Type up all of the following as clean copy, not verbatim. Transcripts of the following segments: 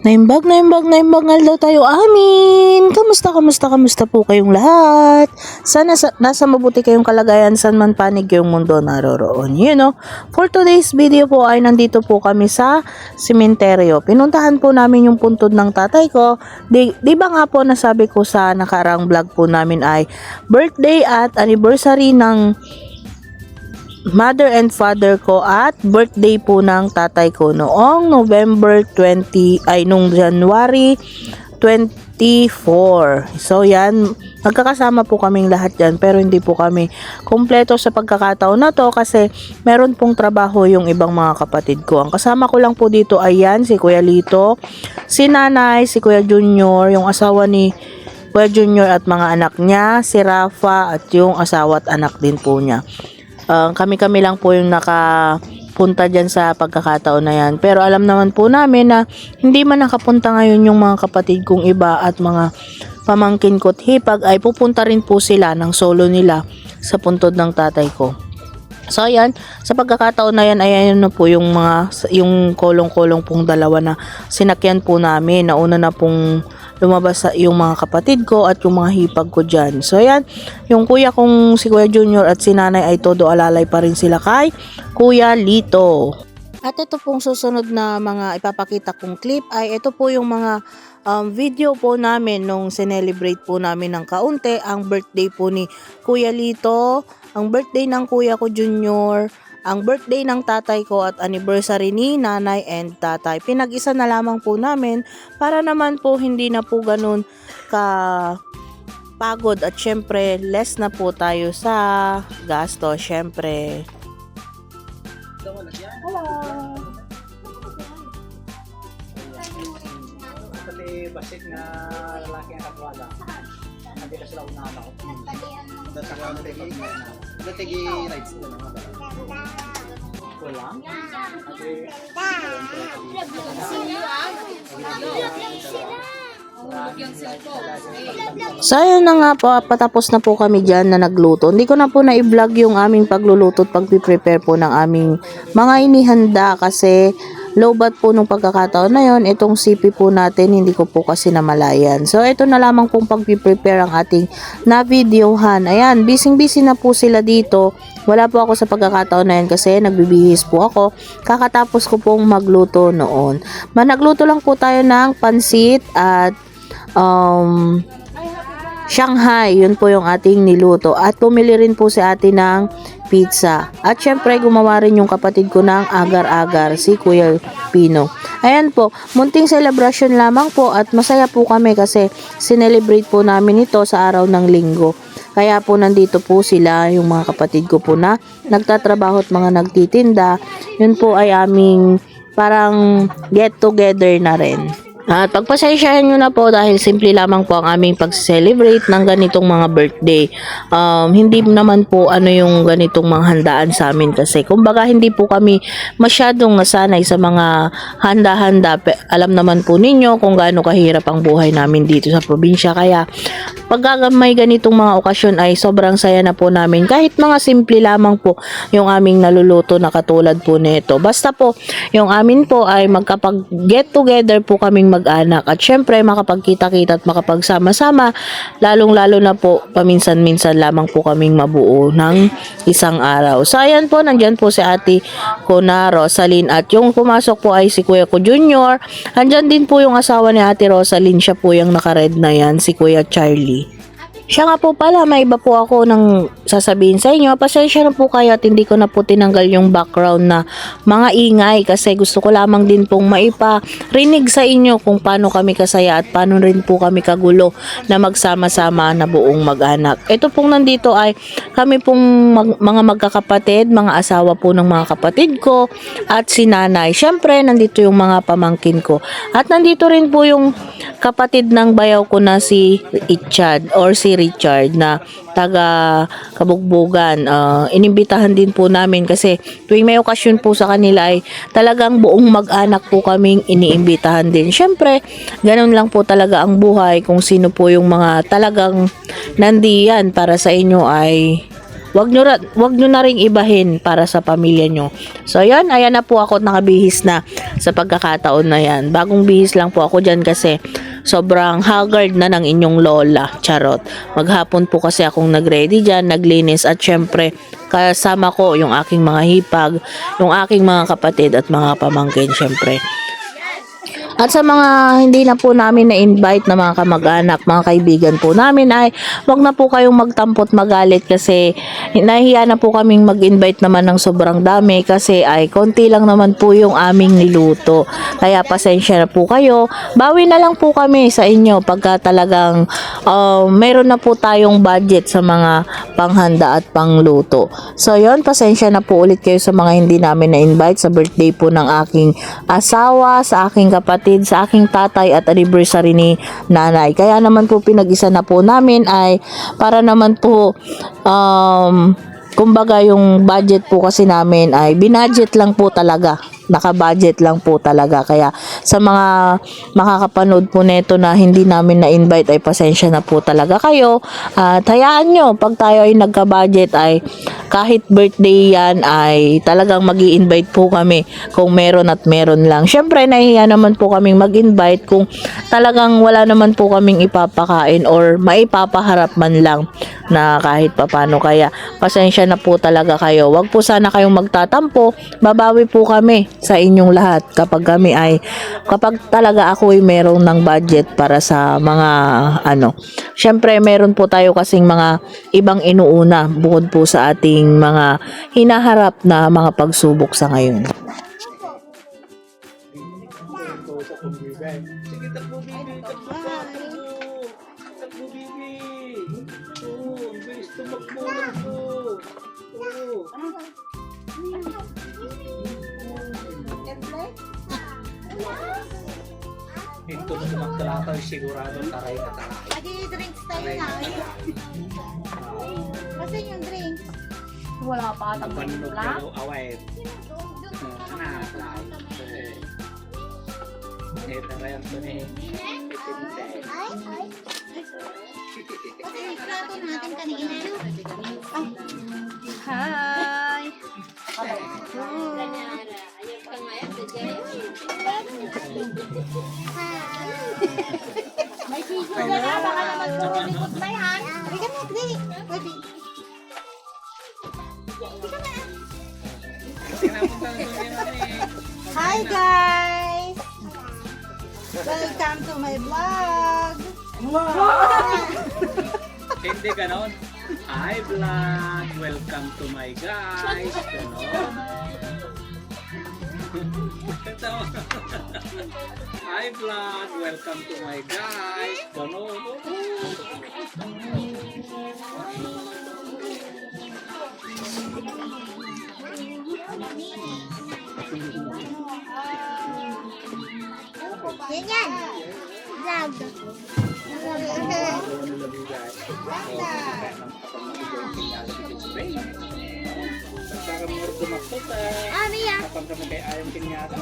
Naimbag nga daw tayo amin. Kamusta po kayong lahat? Sana nasa mabuti kayong kalagayan saan man panig yung mundo naroroon. For today's video po ay nandito po kami sa sementeryo. Pinuntahan po namin yung puntod ng tatay ko. Di ba nga po nasabi ko sa nakarang vlog po namin ay birthday at anniversary ng mother and father ko at birthday po ng tatay ko noong January 24. So yan, magkakasama po kaming lahat yan pero hindi po kami kompleto sa pagkakataon na to kasi meron pong trabaho yung ibang mga kapatid ko. Ang kasama ko lang po dito ay yan, si Kuya Lito, si Nanay, si Kuya Junior, yung asawa ni Kuya Junior at mga anak niya, si Rafa at yung asawa at anak din po niya. Kami lang po yung nakapunta dyan sa pagkakataon na yan. Pero alam naman po namin na hindi man nakapunta ngayon yung mga kapatid kong iba at mga pamangkin ko at hipag ay pupunta rin po sila ng solo nila sa puntod ng tatay ko. So ayan, sa pagkakataon na yan, ayan na po yung kolong-kolong pong dalawa na sinakyan po namin. Nauna na pong lumabas yung mga kapatid ko at yung mga hipag ko dyan. So ayan, yung kuya kong si Kuya Junior at si Nanay ay todo alalay pa rin sila kay Kuya Lito. At ito pong susunod na mga ipapakita kong clip ay ito po yung mga video po namin nung sinelebrate po namin ng kaunti ang birthday po ni Kuya Lito, ang birthday ng kuya ko Junior, ang birthday ng tatay ko at anniversary ni nanay and tatay. Pinag-isa na lamang po namin para naman po hindi na po ganun ka pagod at syempre less na po tayo sa gasto syempre. Hello. Kasi basik na lalaki ang katwala. Hindi ka sila unala ko. Dategi rights ko na. Kulang? So ayun na nga po, patapos na po kami dyan na nagluto. Hindi ko na po na-vlog yung aming pagluluto at pag-prepare po ng aming mga inihanda kasi lowbat po nung pagkakataon na yon. Itong sipi po natin hindi ko po kasi namalayan. So ito na lamang pong pag-prepare ang ating na-videohan. Ayan, busy na po sila dito. Wala po ako sa pagkakataon na yan kasi nagbibihis po ako. Kakatapos ko pong magluto noon. Nagluto lang po tayo ng pansit at Shanghai, yun po yung ating niluto. At pumili rin po si ate ng pizza. At syempre gumawa rin yung kapatid ko ng agar-agar, si Kuya Pino. Ayan po, munting celebration lamang po at masaya po kami kasi sinelebrate po namin ito sa araw ng linggo. Kaya po nandito po sila, yung mga kapatid ko po na nagtatrabaho at mga nagtitinda. Yun po ay aming parang get together na rin. At pagpasensyahan nyo na po dahil simple lamang po ang aming pag-celebrate ng ganitong mga birthday. Hindi naman po yung ganitong mga handaan sa amin kasi kumbaga hindi po kami masyadong nasanay sa mga handa-handa. Alam naman po ninyo kung gaano kahirap ang buhay namin dito sa probinsya. Kaya pag may ganitong mga okasyon ay sobrang saya na po namin. Kahit mga simple lamang po yung aming naluluto na katulad po nito. Basta po yung amin po ay magkapag-get together po kaming mag-anak at syempre makapagkita-kita at makapagsama-sama lalong-lalo na po paminsan-minsan lamang po kaming mabuo ng isang araw. So ayan po, nandyan po si ate ko na Rosaline at yung pumasok po ay si Kuya ko Junior. Andyan din po yung asawa ni ate Rosaline, siya po yung naka-red na yan, si Kuya Charlie. Siya nga po pala, may iba po ako ng sasabihin sa inyo. Pasensya na po kayo at hindi ko na po tinanggal yung background na mga ingay kasi gusto ko lamang din pong maiparinig sa inyo kung paano kami kasaya at paano rin po kami kagulo na magsama-sama na buong mag-anak. Ito pong nandito ay kami pong mga magkakapatid, mga asawa po ng mga kapatid ko at si nanay. Syempre, nandito yung mga pamangkin ko. At nandito rin po yung kapatid ng bayaw ko na si Ichad or si Richard na taga Kabugbugan. Inimbitahan din po namin kasi tuwing may okasyon po sa kanila ay talagang buong mag-anak po kaming iniimbitahan din. Syempre, ganun lang po talaga ang buhay kung sino po yung mga talagang nandiyan para sa inyo ay wag nyo na ring ibahin para sa pamilya nyo. So yun, ayan na po ako, nakabihis na sa pagkakataon na yan. Bagong bihis lang po ako dyan kasi sobrang haggard na ng inyong lola. Charot. Maghapon po kasi akong nagready dyan, naglinis, at syempre kasama ko yung aking mga hipag, yung aking mga kapatid at mga pamangkin syempre. At sa mga hindi na po namin na-invite na mga kamag-anak, mga kaibigan po namin, ay wag na po kayong magtampot magalit kasi nahiya na po kaming mag-invite naman ng sobrang dami kasi ay konti lang naman po yung aming niluto. Kaya pasensya na po kayo. Bawi na lang po kami sa inyo pagka talagang meron na po tayong budget sa mga panghanda at pangluto. So yon, pasensya na po ulit kayo sa mga hindi namin na-invite sa birthday po ng aking asawa, sa aking kapatid, sa aking tatay at anniversary ni nanay. Kaya naman po pinag-isa na po namin ay para naman po kumbaga yung budget po kasi namin ay binudget lang po talaga. Naka-budget lang po talaga. Kaya sa mga makakapanood po neto na hindi namin na-invite ay pasensya na po talaga kayo. At hayaan nyo, pag tayo ay nagka-budget ay kahit birthday yan ay talagang mag-i-invite po kami kung meron at meron lang. Syempre nahihiya naman po kaming mag-invite kung talagang wala naman po kaming ipapakain or maipapaharap man lang na kahit papano. Kaya pasensya na po talaga kayo. Wag po sana kayong magtatampo. Babawi po kami sa inyong lahat kapag talaga ako ay meron ng budget para sa mga syempre meron po tayo kasing mga ibang inuuna bukod po sa ating mga hinaharap na mga pagsubok sa ngayon. Sige, takbo, baby. Takbo, baby. Oo, ang bilis tumakbo lang po. Oo. Ito na tumaktalakaw, sigurado taray na taray. Adi drinks tayo na. Kasi yung drinks. Wala pa ata Panunog lang. ka away. Anak, lang. Ito na yan to ni. Kasi yung plato natin kanina. Hi! May video na na, baka naman puro likod na yan. Hindi ka na, hindi. Pwede. Hi guys! Welcome to my vlog! Hindi ganon. Hi vlog, welcome to my guys. Ganon. Hi vlog, welcome to my guys. Ganon. Yan yan! Vlog! Ano yan? Kapag kami kay ayang kinyata.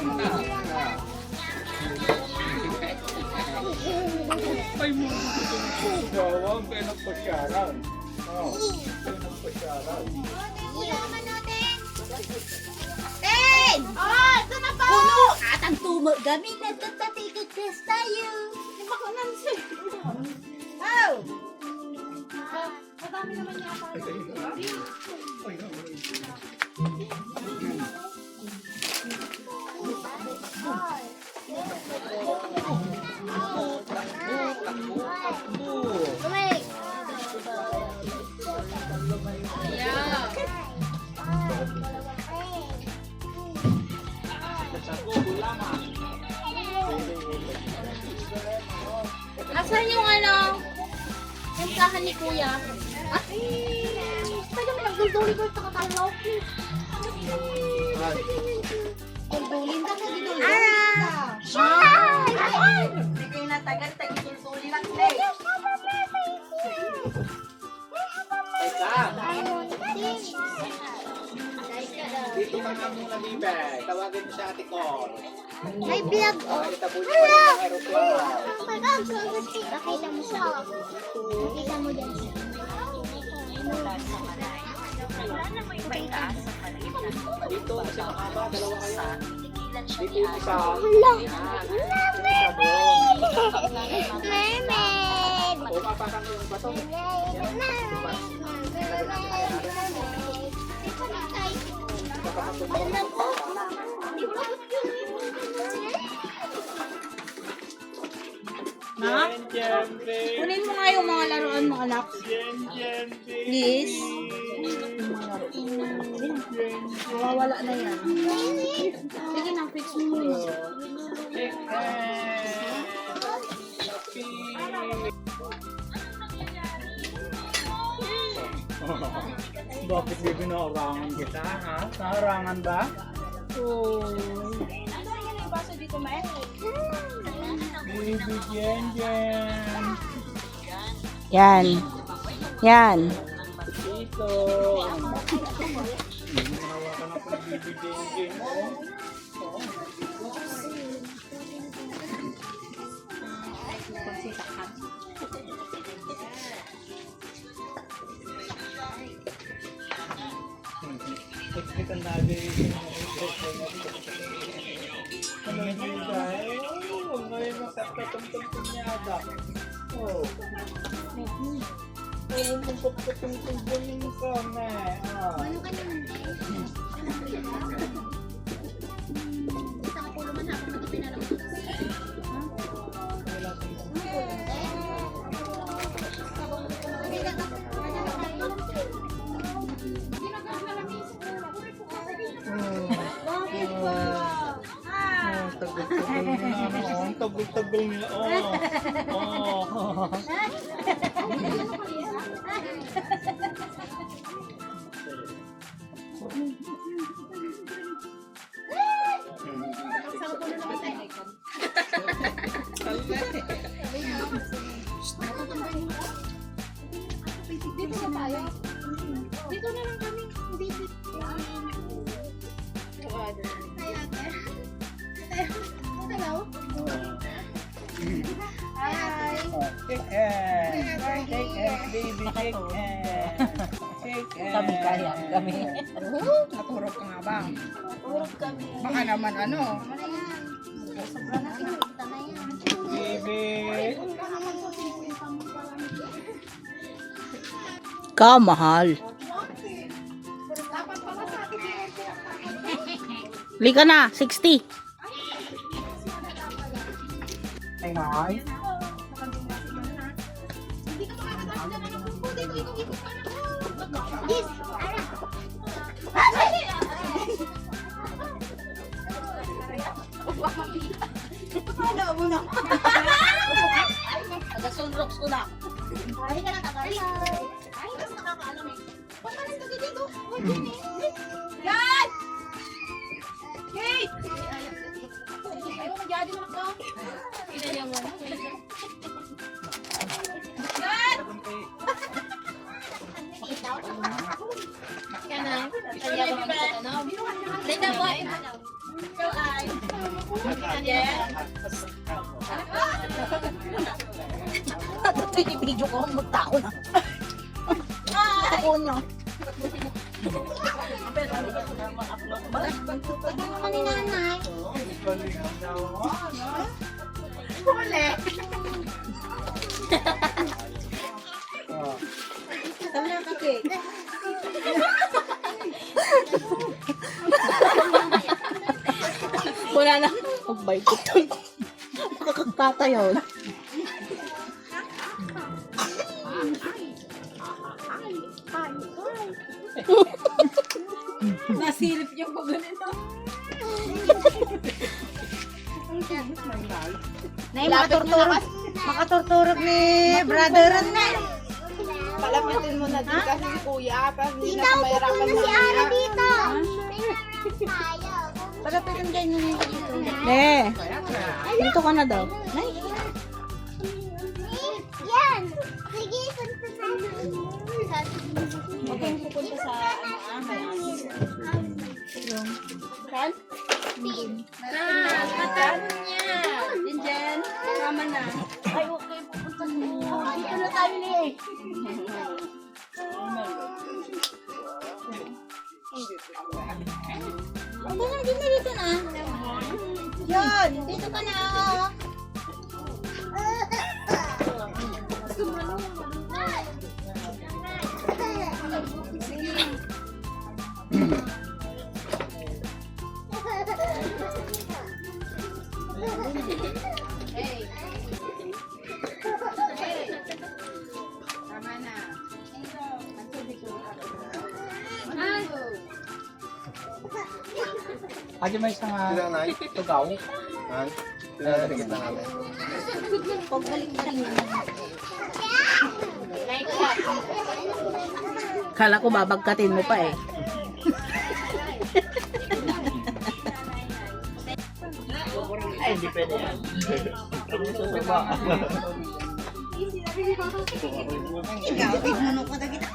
Ay mo itong gawang pinagpasyaran. Pinagpasyaran. Ten! Oh, ito na pa! Puno! At ang tumo gamit na tatatikot tayo. Bako na siya. Oh! Madami naman yata. Asan yung yung kahan ni Kuya? Ay! Tayo may nagdulduli ko ito katalaw. Dulduling ka sa didulduling ka. Ay! Hindi kayo natagal, tagdulduling lang sila. Dito ka nga muna, Bibe. Tawagin mo sa ate ko. May vlog oh. Itabunin mo yung aeroplano. Pakita mo siya. Pakita mo dyan. Dito, kasi makaba, dalawa kayo. Dito, isa. Mermaid! O, papakan ko yung bato. Ma? Jen, Jen, baby. Kunin mo nga yung mga laruan mo, anak. Jen, Jen, baby. Please. Mawawala na yan. Sige na, fix mo muna. Bakit may binaorangan kita, ha? Naorangan ba? Oh. Baby Jen Jen. Yan. Yan. Dito. Hinahawakan ako ng baby Jen Jen. Kita na din. Ano yung guys? Oh, ngayon magkakatungtong niya ada. Oh. Oh, magkakatungtong ka na. Tagol niya. Oh. Dito na tayo. Dito na lang kami. Dito. Hello. Hi. Take hands. Take hands, baby. Take hands. Take hands. Kami kaya kami. Naturog ka nga ba? Urog kami. Baka naman ano. Sobra na kita na yan. Baby. Kamahal. Lika na, 60. Ay, hi. Hindi ka makakataas na ng buko. Dito, ikot ka na. Yes. Ano mo na? Nagasunroks ko na. Ay, ka na tagay. Ay, mas nakakaalam eh. Ba't ka nang dito? Yan! Kate! Ayaw, magyadi naman ka. Pinaya mo. Yan! Yan na. Kaya ko naman sa tanong. Leda mo. Ikaw ay. Yan. Ito yung video ko, magtao na. Ako nyo. Pagyan naman ni nanay. Huli! Tama na ka, Kate. Wala na. Magbay ko to. Makakatayaw na. Nasilip yung pag ganito. Nay, makaturturog ni brother na. Palapitin mo na din kasi si kuya. Kasi hindi na mahirapan na siya. Dito. Palapitin din yung dito. Dito ka na daw. Yan. Sige, punta tayo. Huwag kayong pupunta sa Kan? Matapon niya. Dinjan. Tama na. Ay, okay, pupunta mo. Dito na tayo ni. Ako na, dito na. Yun, dito ka na. Tama na. Aja may isang Sila na. tugaw. Han. Dikit lang natin. Kala ko babagkatin mo pa eh. Ay, hindi pwede yan. Ikaw, tignan ko na kita.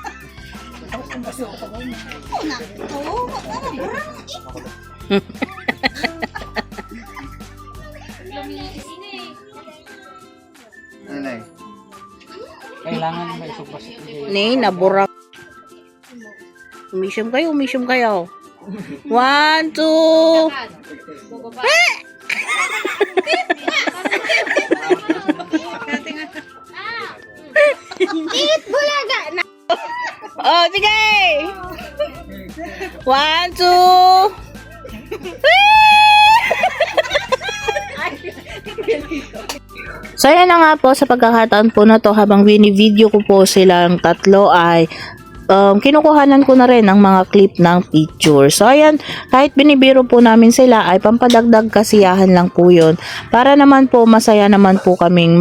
Ano na eh? Kailangan may supas. Ni, naburak. Umisyam kayo, umisyam kayo. 1, 2. Tit, bulaga na. Oh, sige! 1, 2. So, yan na nga po sa pagkakataon po na to habang video ko po silang tatlo ay kinukuhanan ko na rin ang mga clip ng picture. So, ayan, kahit binibiro po namin sila ay pampadagdag kasiyahan lang po yun. Para naman po, masaya naman po kaming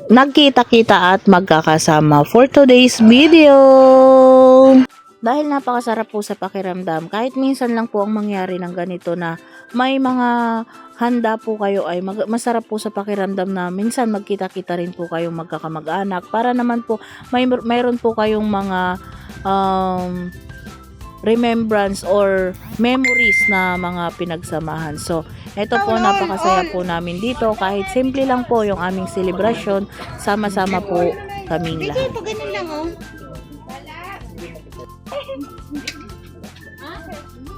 nagkita-kita at magkakasama for today's video. Dahil napakasarap po sa pakiramdam, kahit minsan lang po ang mangyari ng ganito na may mga handa po kayo ay masarap po sa pakiramdam na minsan magkita-kita rin po kayong magkakamag-anak para naman po mayroon po kayong mga remembrance or memories na mga pinagsamahan. So, eto po, napakasaya po namin dito. Kahit simple lang po yung aming celebration, sama-sama po kaming lahat. Pag ganun lang, oh.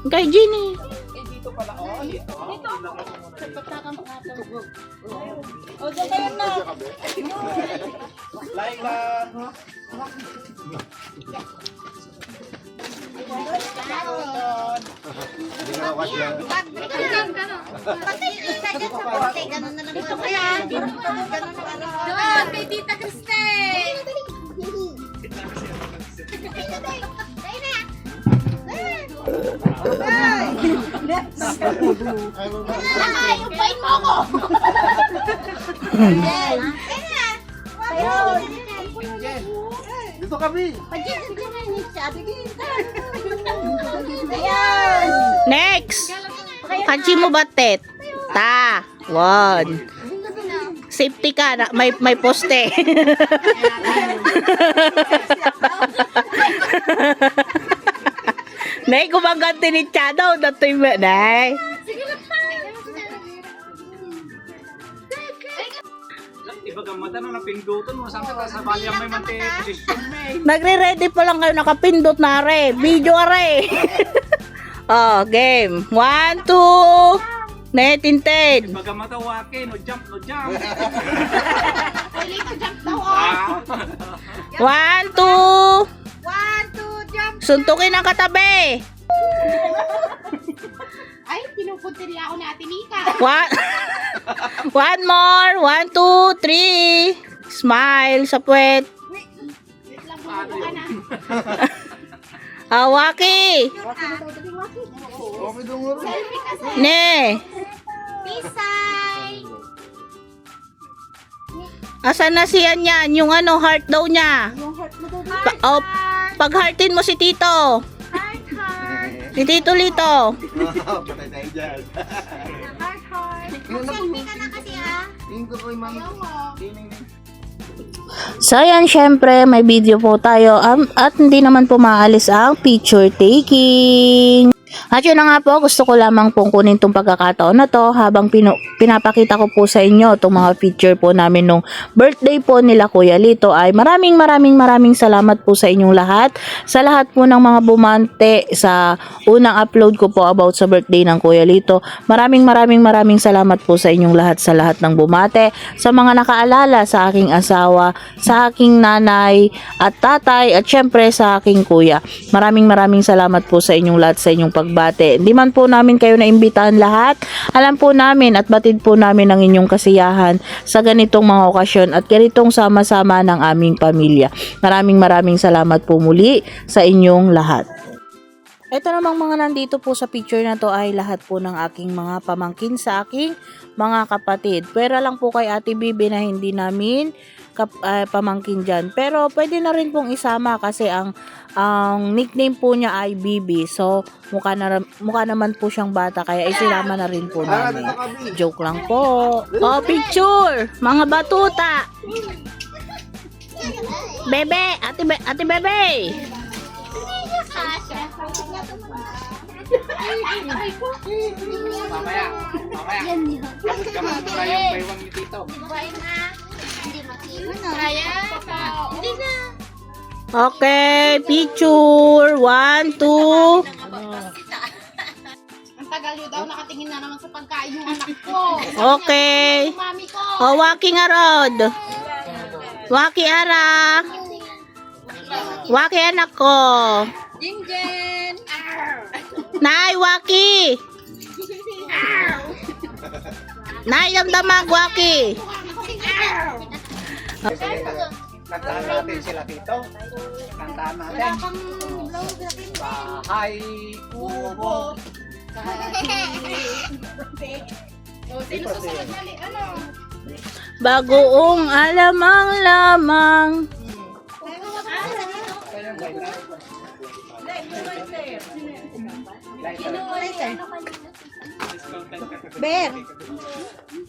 Kay Jenny. O, dyan kayo na. Hindi na nawas yan. Pag tingin ka dyan sa poste, ganun na lang ito. Ayan, ganun na lang. Doon, kay Tita Cristel. Ay, yung pain mo ako. Dito kami. Ayan. Next! Kanchi mo batet. Ta. 1. Safety ka. May poste. Nay, gumaganti ni Chado. Datoy mo. Nay. Iba gamata na napindutan mo. Saan ka sa balyang may mante position may. Nagre-ready pa lang kayo. Nakapindot na are. Video are. Oh, game. 1, 2. Net inted. Iba gamata wake. No jump, no jump. Dito jump daw, oh. 1, 2. 1, 2, jump. Suntukin ang katabi. Ay, pinupunti niya ako ni Ate Mika. One more. 1, 2, 3. Smile sa puwet. Wait lang, bumuko ka na. Awaki. Okay, dunguro. Selfie kasi. Ne. Pisay. Asan na siyan yan? Yung ano, heart daw niya. Oh, pag-heartin mo si Tito. Heart, heart. Si Tito Lito. Patay tayo dyan. Heart, heart. Selfie ka na kasi, ah. Tingin ko kay mami. So, yan, syempre, may video po tayo at hindi naman po maalis ang picture taking. At yun na nga po, gusto ko lamang pong kunin itong pagkakataon na to habang pinapakita ko po sa inyo itong mga feature po namin nung birthday po nila Kuya Lito ay maraming salamat po sa inyong lahat. Sa lahat po ng mga bumante sa unang upload ko po about sa birthday ng Kuya Lito. Maraming salamat po sa inyong lahat, sa lahat ng bumate, sa mga nakaalala sa aking asawa, sa aking nanay at tatay at syempre sa aking kuya. Maraming salamat po sa inyong lahat, sa inyong pagbate. Hindi man po namin kayo naimbitahan lahat. Alam po namin at batid po namin ang inyong kasiyahan sa ganitong mga okasyon at ganitong sama-sama ng aming pamilya. Maraming salamat po muli sa inyong lahat. Ito namang mga nandito po sa picture na to ay lahat po ng aking mga pamangkin sa aking mga kapatid. Pwera lang po kay Ate Bibi na hindi namin pamangkin dyan. Pero pwede na rin pong isama kasi ang nickname po niya ay Bibi. So mukha naman po siyang bata kaya isinama na rin po namin. Joke lang po. Oh, picture! Mga batuta! Bebe! Ate Bebe! Mamaya. Kamot ko na yung baywang ni Tito. Okay, picture. 1, 2. Ang tagal yun daw, nakatingin na naman sa pagkain yung anak ko. Okay. Yung mami ko. O, waki nga rod. Waki ara. Waki anak ko. Jinjen. Nay, waki. Nay, damdamag, waki. Kantahan natin sila dito. Kantahan natin. Bahay kubo. Sino susunod mali? Ano? Bagoong alamang lamang. Bear.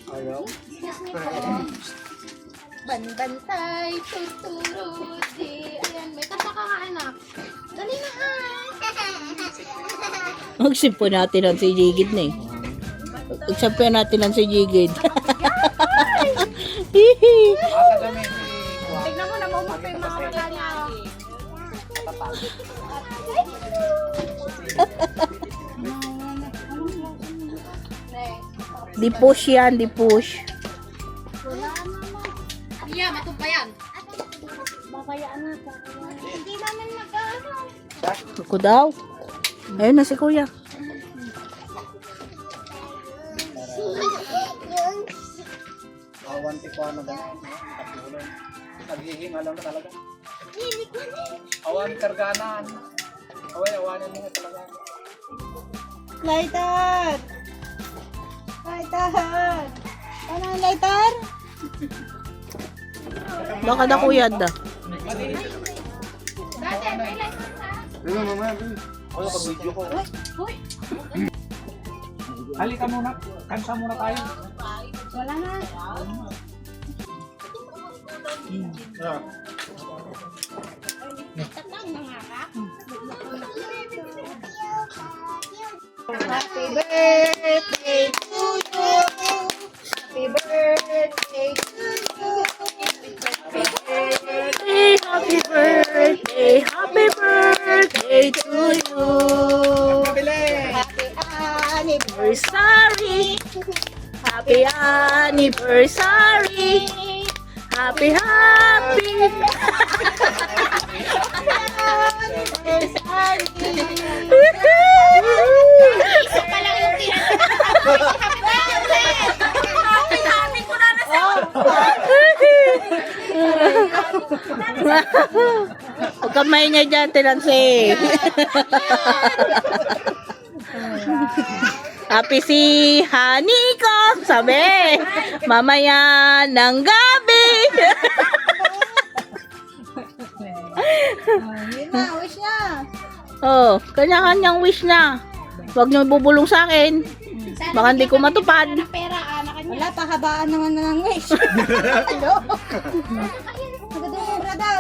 Ayaw. Banbantay, tutulog, di. Ayan, may kanta ka nga, anak. Dali na, Magsimpo natin ang si Jigid na eh. Magsimpo natin ang si Jigid. Hihi. Tignan mo, namumok pa yung mga kanya. Di push yan, di push. Iya, matumpa yan. Hindi naman mag-ano. Ako daw. Ayun na si Kuya. Awan ti ko ano ba? Naghihinga lang na talaga. Awan karganan. Awanan mo nga talaga. Lighter! Lighter! Ano ang lighter? Baka na Kuya da. Dito mamaya. Ako naka-video ko. Halika muna. Kanta muna tayo. Wala na. Happy birthday to you. Happy birthday to you. Happy birthday, happy birthday to you. Happy Anniversary. Happy anniversary. Happy Isa pa lang yung Happy birthday! Happy ko na Huwag kamay niya dyan, Tinansi. Happy si Honey ko. Sabi, mamaya ng gabi. Yun na, wish na. Oh, kanya-kanyang wish na. Huwag niyo bubulong sa akin. Baka hindi ko matupad. Pera, anak niya. Wala, pahabaan naman na ng wish. Hello? Maganda mo, brother.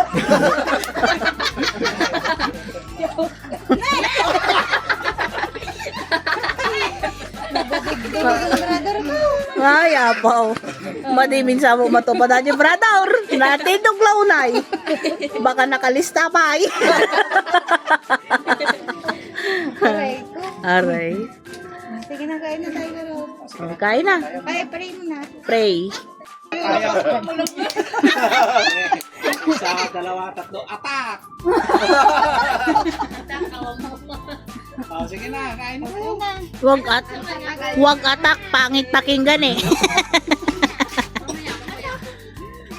Ay, apaw. Madimin sa mo matupadan yung brother. Natin yung launay. Baka nakalista pa ay. Aray. Sige na, kain na tayo garo. Kain na. Ay, pray mo na. Pray. Sa dalawa, tatlo, attack! Oh, sige na, kain na tayo. Wag atak, pangit pakinggan eh.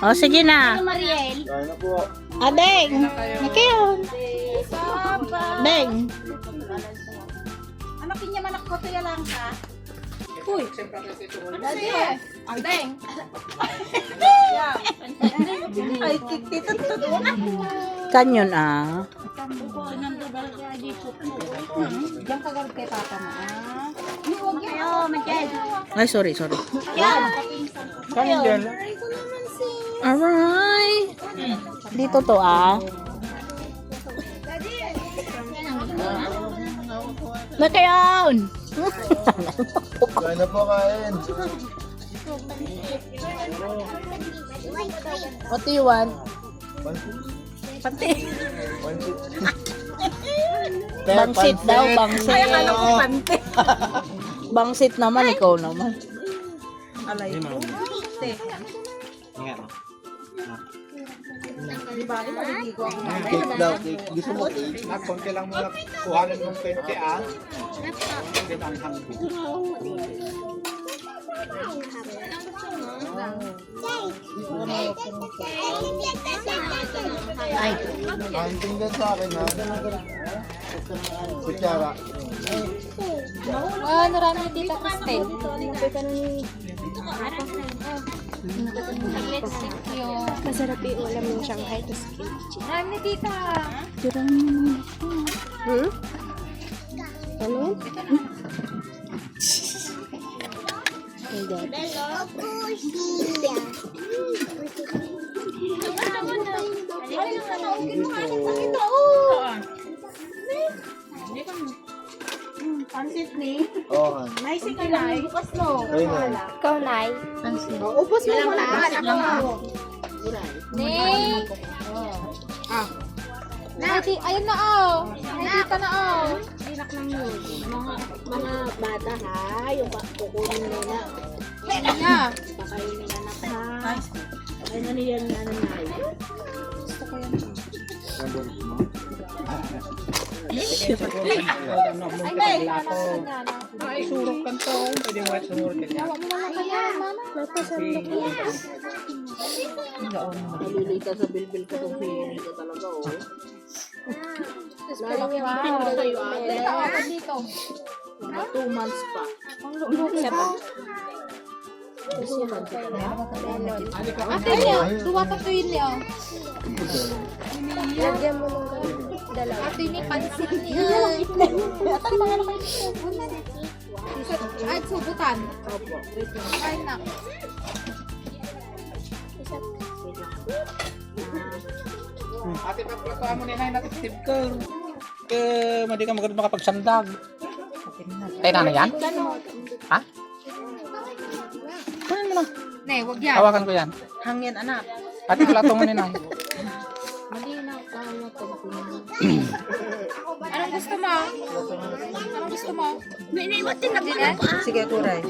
O, sige na. Mariel. Kaya na po. Adeng. Nakayon. Deng. Ano kinyamanak ko tayo lang ka? Deng. Ay, tito to. Kanyon ah. Diyan ka garo kay papa mo. Ayo, Mariel. Ay, sorry. Yan. Kanin din. Alright. Dito to ah. Nakayon. Kaya na po kain. What do you want? Pansit. Bangsit daw, bangsit. Ay, akala ko pante. Bangsit naman, ikaw naman. Cake daw, cake. Gusto mo cake? Konti lang muna kuhanan ng 20 ah. Hindi ang hanggo. Ay, Kain din sa akin ha. Kutsara. Narami ni Tita Cristel. Masarap yung ulam ng Shanghai tas kimchi. Narami ni Tita. Ano? Pansit ni. Oo, han. Nice ka na. Bukas no. Ayun na. Ikaw, Nay. Ubus mo muna. Ning. Ayun na oh. Nakita na oh. Mga bata ha, yung kukunin mo na. Yeah. Pakainin anak ha. Ay, ano yan na Nay? Ay, surok kan to. Pwede mo surok ka. nalilita sa bilbil ko itong feeling ko talaga, oh. Lalang yung ipin mo sa'yo, ate. Dito. 2 months pa. Ate niya. Duwata to yun niya. Lagyan mo ng dalawa. Ate ni pansit niya. Ay, subutan. Ay, nak. Ate, pagpapaan mo nila natin tip ko. Hindi ka magandang makapagsandag. Tayo na yan? Ha? Kunin mo na. Ne, wag yan. Hawakan ko yan. Hangin anak. Ate, plato mo nila. Anong gusto mo? Anong gusto mo? Naiwatin na pala pa. Sige, kuray.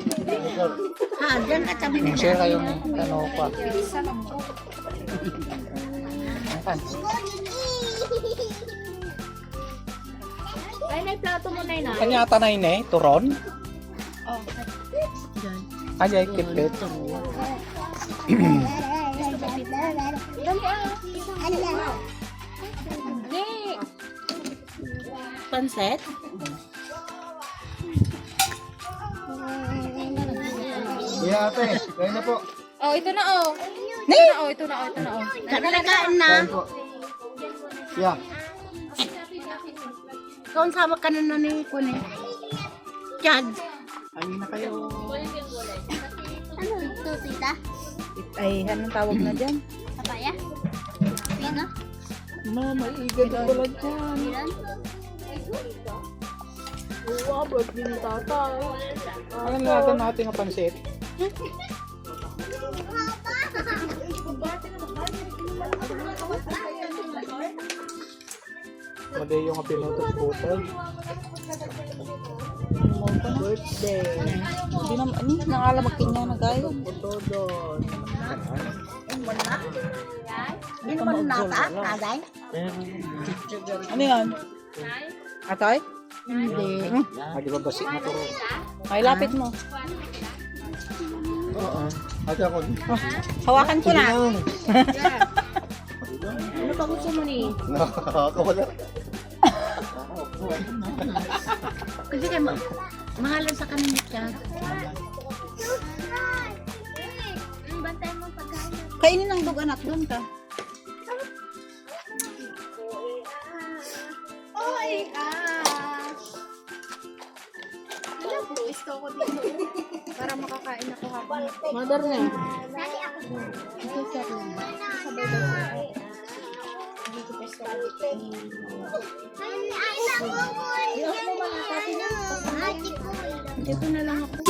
Ha, dyan ka tabi na. Share kayong ano pa. Isa lang po. Ayan. Ay, Nay, plato mo na yun. Kanya ata na yun eh, turon. Ay, ay, kipit. Ne. Panset? Yeah, ate. Kaya na po. Oh, ito na oh. Ito na oh, ito na oh, ito na oh. Nagalagaan na. Kain po. Yeah. Ikaw ang sama ka na ni Kone. Chad. Ayun na kayo. Ano ito, tita? Ay, anong tawag na dyan? Papaya? Pino? Mama, igad ko lang dyan. Milan? Wow, birthday ni tatay. Alam natin natin ang pansit. Mali yung pinutol-putol. Birthday. Hindi naman, ano, nangalamag kanya na gayo. Hindi naman nata, aday. Ano yan? Atay? Ah, di ba basi na to? Ay, lapit mo. Ate ako. Hawakan ko na. Ano pa gusto mo ni? Nakakawala. Kasi kayo, mahalan sa kanina siya. Bantay mo pagkain. Kainin ng dog anak, doon ka. Oy, Gusto ko dito. Para makakain ako habang. Mother niya. Dali ako. Ay, ako. Dito na lang ako.